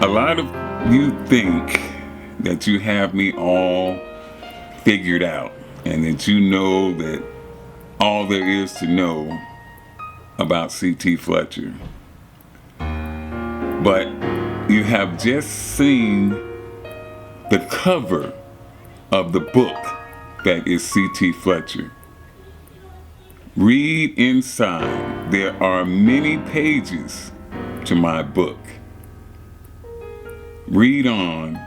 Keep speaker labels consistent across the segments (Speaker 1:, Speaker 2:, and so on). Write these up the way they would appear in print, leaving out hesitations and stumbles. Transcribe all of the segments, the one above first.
Speaker 1: A lot of you think that you have me all figured out and that you know that all there is to know about C.T. Fletcher. But you have just seen the cover of the book that is C.T. Fletcher. Read inside. There are many pages to my book. Read on,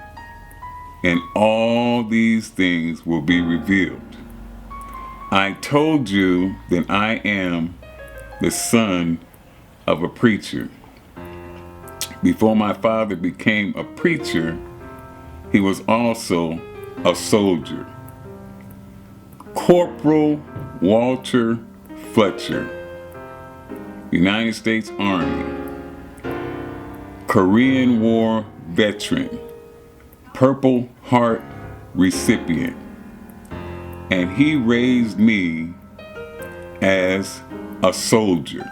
Speaker 1: and all these things will be revealed. I told you that I am the son of a preacher. Before my father became a preacher, he was also a soldier. Corporal Walter Fletcher, United States Army, Korean War veteran, Purple Heart recipient, and he raised me as a soldier.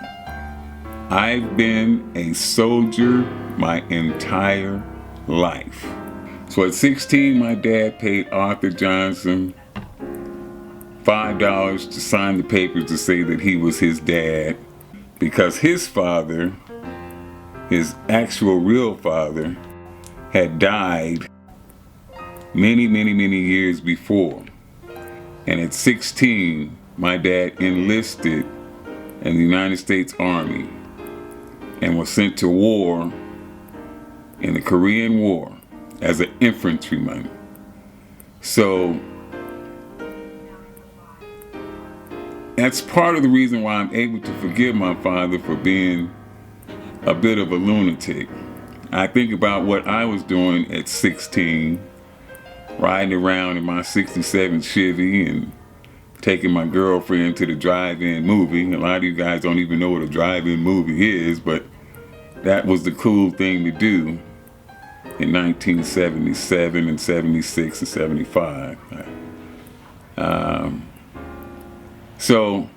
Speaker 1: I've been a soldier my entire life. So at 16, my dad paid Arthur Johnson $5 to sign the papers to say that he was his dad, because his father, his actual real father, had died many years before. And at 16, my dad enlisted in the United States Army and was sent to war in the Korean War as an infantryman. So that's part of the reason why I'm able to forgive my father for being a bit of a lunatic. I think about what I was doing at 16, riding around in my 67 Chevy and taking my girlfriend to the drive-in movie. A lot of you guys don't even know what a drive-in movie is, but that was the cool thing to do in 1977 and 76 and 75. So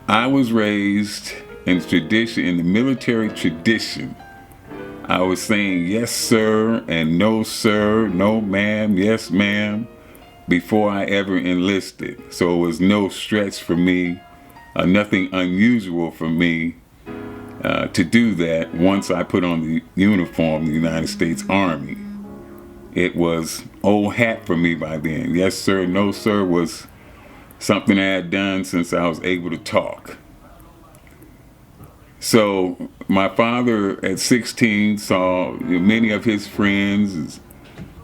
Speaker 1: I was raised in tradition, in the military tradition. I was saying yes sir and no sir, no ma'am, yes ma'am, before I ever enlisted. So it was no stretch for me, nothing unusual for me to do that once I put on the uniform of the United States Army. It was old hat for me by then. Yes sir, no sir was something I had done since I was able to talk. So my father at 16 saw many of his friends,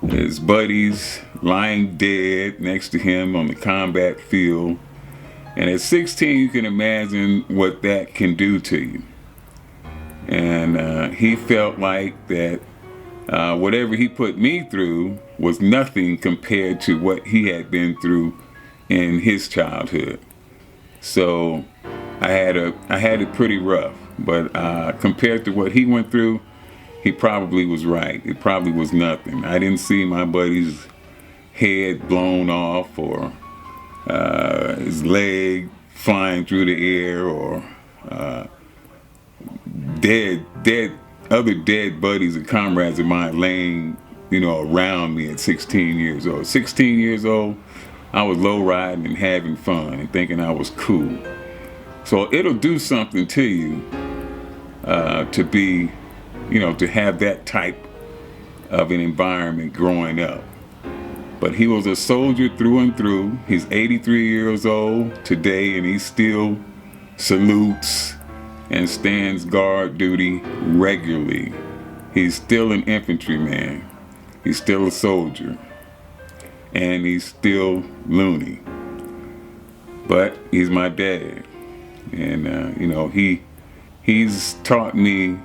Speaker 1: his buddies, lying dead next to him on the combat field. And at 16, you can imagine what that can do to you. And he felt like that whatever he put me through was nothing compared to what he had been through in his childhood. So I had it pretty rough. But compared to what he went through, he probably was right. It probably was nothing. I didn't see my buddy's head blown off or his leg flying through the air or other dead buddies and comrades of mine laying, around me at 16 years old. 16 years old, I was low riding and having fun and thinking I was cool. So it'll do something to you to be, to have that type of an environment growing up. But he was a soldier through and through. He's 83 years old today, and he still salutes and stands guard duty regularly. He's still an infantryman. He's still a soldier. And he's still loony. But he's my dad. And, he's taught me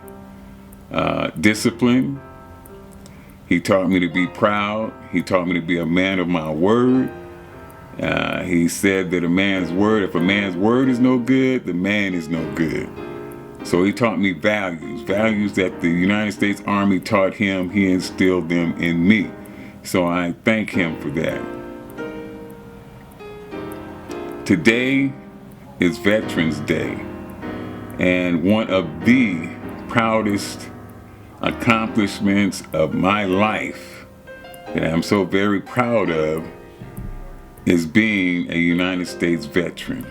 Speaker 1: discipline. He taught me to be proud. He taught me to be a man of my word. He said that if a man's word is no good, the man is no good. So he taught me values that the United States Army taught him. He instilled them in me. So I thank him for that. Today is Veterans Day, and one of the proudest accomplishments of my life that I'm so very proud of is being a United States veteran.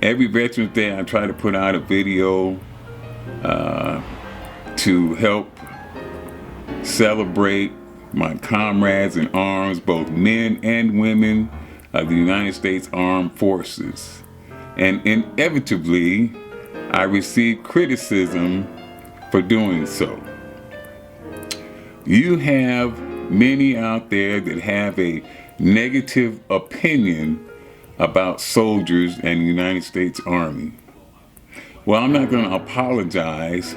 Speaker 1: Every Veterans Day, I try to put out a video to help celebrate my comrades in arms, both men and women of the United States Armed Forces. And inevitably, I receive criticism for doing so. You have many out there that have a negative opinion about soldiers and the United States Army. Well, I'm not going to apologize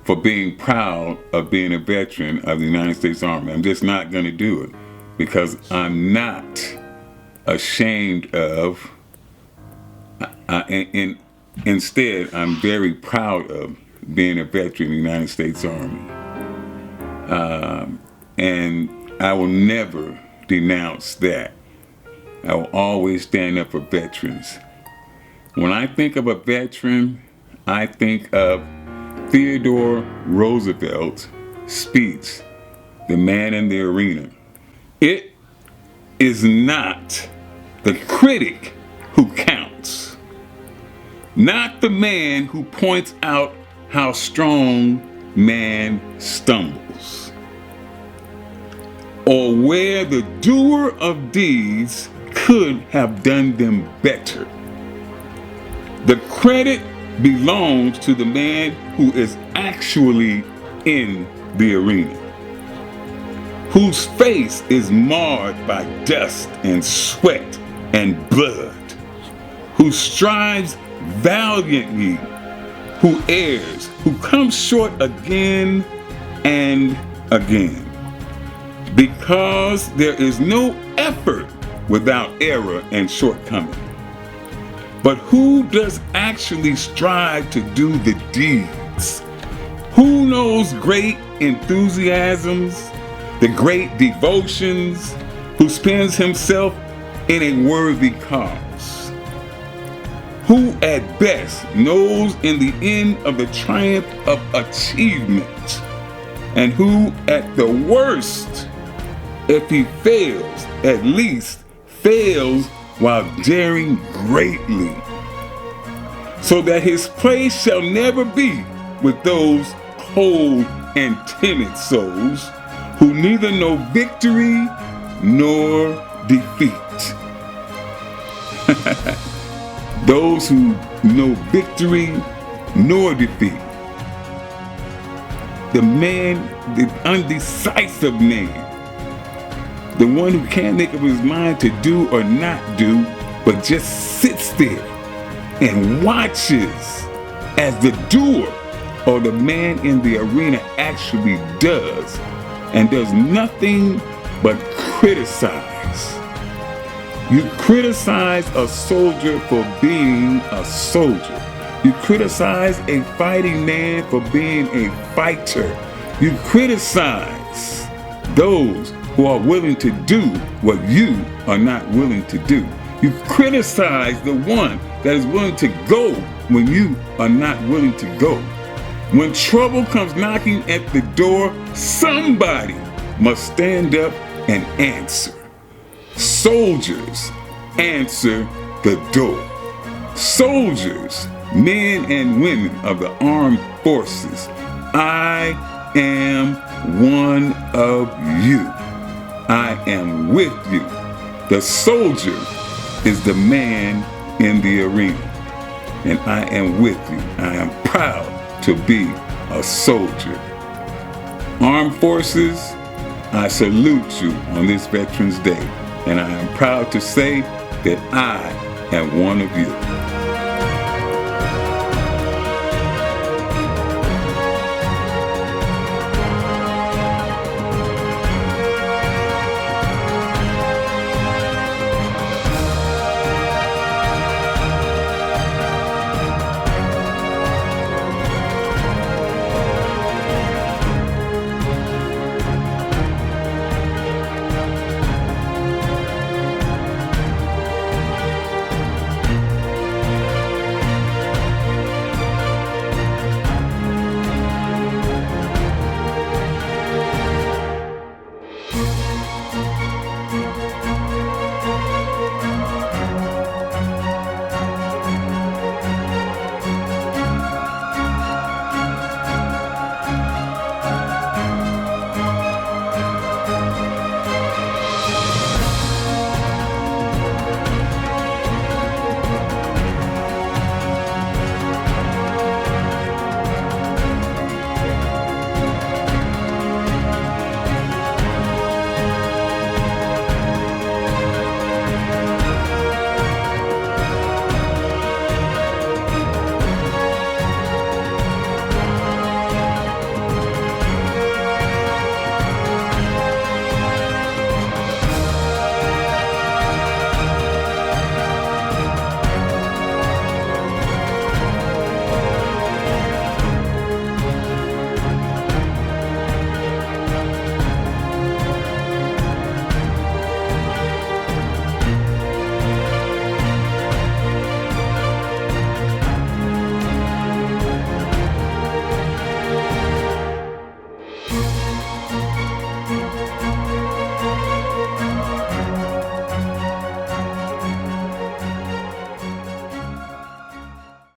Speaker 1: for being proud of being a veteran of the United States Army. I'm just not going to do it because I'm not ashamed of, instead, I'm very proud of being a veteran of the United States Army. And I will never denounce that. I will always stand up for veterans. When I think of a veteran, I think of Theodore Roosevelt's speech, The Man in the Arena. It is not the critic who counts, not the man who points out how strong man stumbles, or where the doer of deeds could have done them better. The credit belongs to the man who is actually in the arena, whose face is marred by dust and sweat and blood, who strives valiantly, who errs, who comes short again and again. Because there is no effort without error and shortcoming. But who does actually strive to do the deeds? Who knows great enthusiasms, the great devotions, who spends himself in a worthy cause? Who at best knows in the end of the triumph of achievement, and who at the worst, if he fails, at least fails while daring greatly, so that his place shall never be with those cold and timid souls who neither know victory nor defeat. Those who know victory nor defeat. The man, the undecisive man, the one who can't make up his mind to do or not do, but just sits there and watches as the doer or the man in the arena actually does, and does nothing but criticize. You criticize a soldier for being a soldier. You criticize a fighting man for being a fighter. You criticize those who are willing to do what you are not willing to do. You criticize the one that is willing to go when you are not willing to go. When trouble comes knocking at the door, somebody must stand up and answer. Soldiers answer the door. Soldiers, men and women of the armed forces, I am one of you. I am with you. The soldier is the man in the arena, and I am with you. I am proud to be a soldier. Armed Forces, I salute you on this Veterans Day, and I am proud to say that I am one of you.